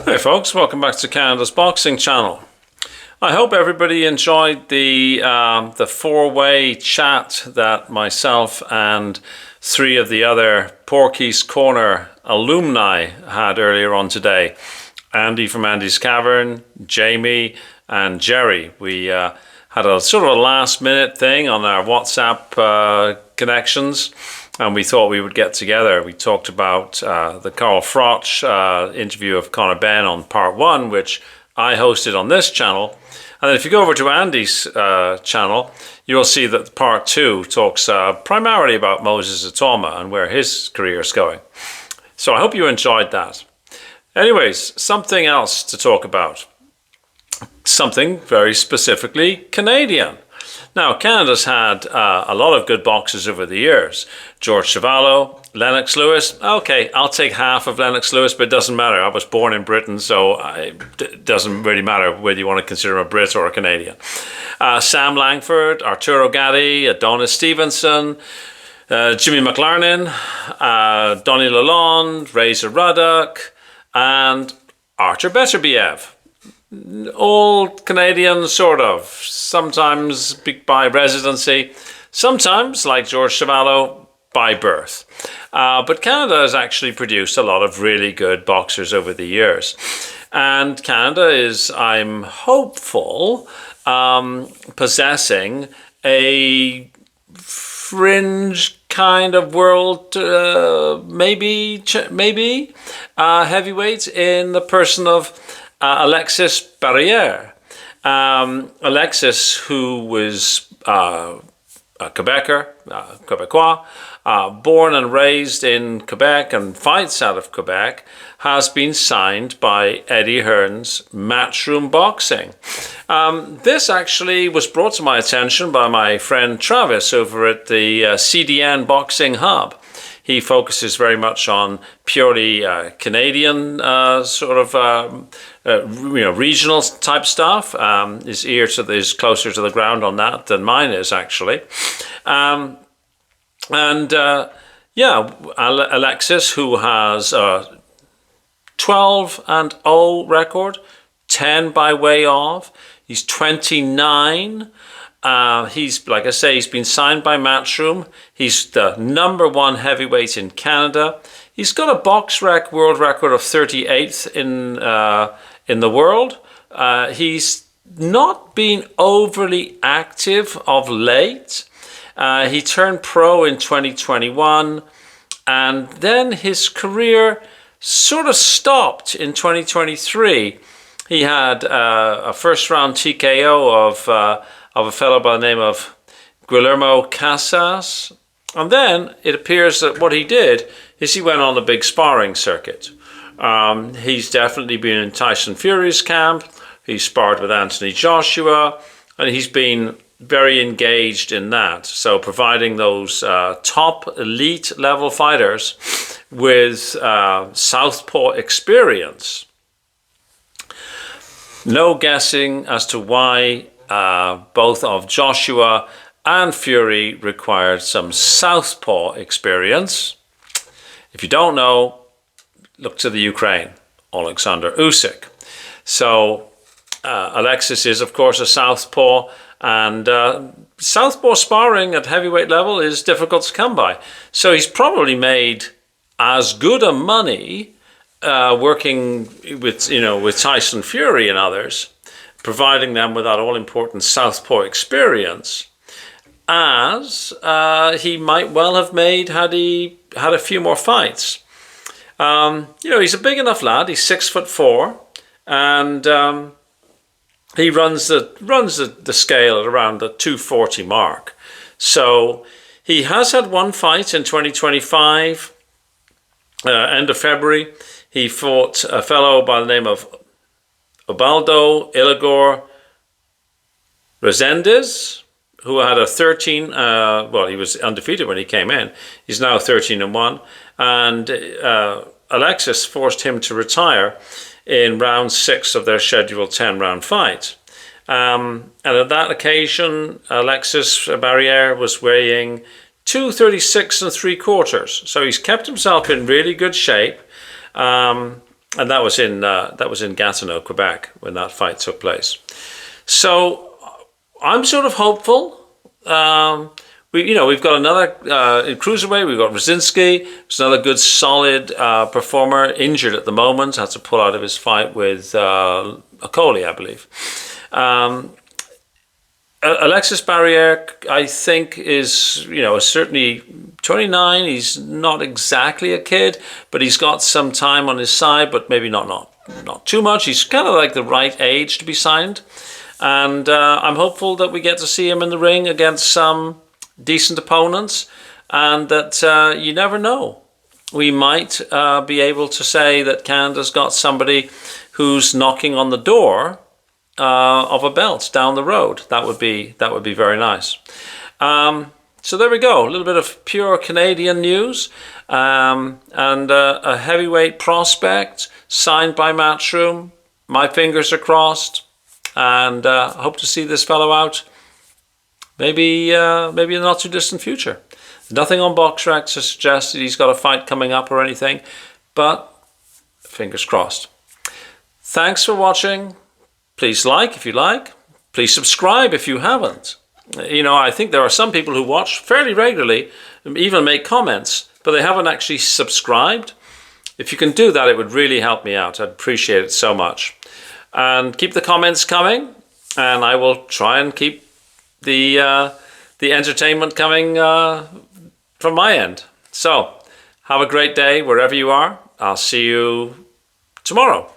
Hey folks, welcome back to Canada's Boxing Channel. I hope everybody enjoyed the four-way chat that myself and three of the other Porky's Corner alumni had earlier on today. Andy from Andy's Cavern, Jamie and Jerry. We had a sort of a last-minute thing on our WhatsApp connections, and we thought we would get together. We talked about the Carl Froch interview of Conor Benn on part 1, which I hosted on this channel. And then if you go over to Andy's channel, you'll see that part 2 talks primarily about Moses Atoma and where his career is going. So I hope you enjoyed that. Anyways, something else to talk about. Something very specifically Canadian. Now, Canada's had a lot of good boxers over the years. George Chuvalo, Lennox Lewis. Okay, I'll take half of Lennox Lewis, but it doesn't matter. I was born in Britain, so it doesn't really matter whether you want to consider him a Brit or a Canadian. Sam Langford, Arturo Gatti, Adonis Stevenson, Jimmy McLarnin, Donny Lalonde, Razor Ruddock, and Artur Beterbiev. All Canadian, sort of. Sometimes by residency, sometimes, like George Chuvalo, by birth. But Canada has actually produced a lot of really good boxers over the years. And Canada is, I'm hopeful, possessing a fringe kind of world, maybe heavyweight in the person of Alexis Barriere. Alexis, who was a Quebecois, born and raised in Quebec and fights out of Quebec, has been signed by Eddie Hearn's Matchroom Boxing. This actually was brought to my attention by my friend Travis over at the CDN Boxing Hub. He focuses very much on purely Canadian regional type stuff. His ear is closer to the ground on that than mine is, actually. Alexis, who has a 12-0 record, 10 by way of. He's 29. He's, like I say, he's been signed by Matchroom. He's the #1 heavyweight in Canada. He's got a world record of 38th in the world. He's not been overly active of late. He turned pro in 2021, and then his career sort of stopped in 2023. He had a first-round TKO of a fellow by the name of Guillermo Casas. And then it appears that what he did is he went on the big sparring circuit. He's definitely been in Tyson Fury's camp. He's sparred with Anthony Joshua, and he's been very engaged in that. So providing those top elite level fighters with southpaw experience. No guessing as to why both of Joshua and Fury required some southpaw experience. If you don't know, look to the Ukraine, Alexander Usyk. So Alexis is, of course, a southpaw, and southpaw sparring at heavyweight level is difficult to come by. So he's probably made as good a money working with Tyson Fury and others, providing them with that all-important southpaw experience, as he might well have made had he had a few more fights. He's a big enough lad. He's 6'4", and he runs the scale at around the 240 mark. So he has had one fight in 2025, end of February. He fought a fellow by the name of Ubaldo Ilagor Resendez, who had a 13, he was undefeated when he came in. He's now 13-1. And Alexis forced him to retire in round 6 of their scheduled 10-round fight. And at that occasion, Alexis Barriere was weighing 236 3/4. So he's kept himself in really good shape. and that was in Gatineau, Quebec, when that fight took place. So I'm sort of hopeful. We've got another in cruiserweight. We've got Brzezinski. It's another good, solid performer. Injured at the moment. Had to pull out of his fight with Okoli, I believe. Alexis Barriere, I think, is certainly 29. He's not exactly a kid, but he's got some time on his side. But maybe not too much. He's kind of like the right age to be signed, and I'm hopeful that we get to see him in the ring against some decent opponents, and that you never know. We might be able to say that Canada's got somebody who's knocking on the door of a belt down the road. That would be very nice. So there we go. A little bit of pure Canadian news, and a heavyweight prospect signed by Matchroom. My fingers are crossed, and hope to see this fellow out. Maybe in the not too distant future. Nothing on BoxRec to suggest that he's got a fight coming up or anything, but fingers crossed. Thanks for watching. Please like if you like. Please subscribe if you haven't. I think there are some people who watch fairly regularly, even make comments, but they haven't actually subscribed. If you can do that, it would really help me out. I'd appreciate it so much. And keep the comments coming, and I will try and keep the entertainment coming from my end. So have a great day wherever you are. I'll see you tomorrow.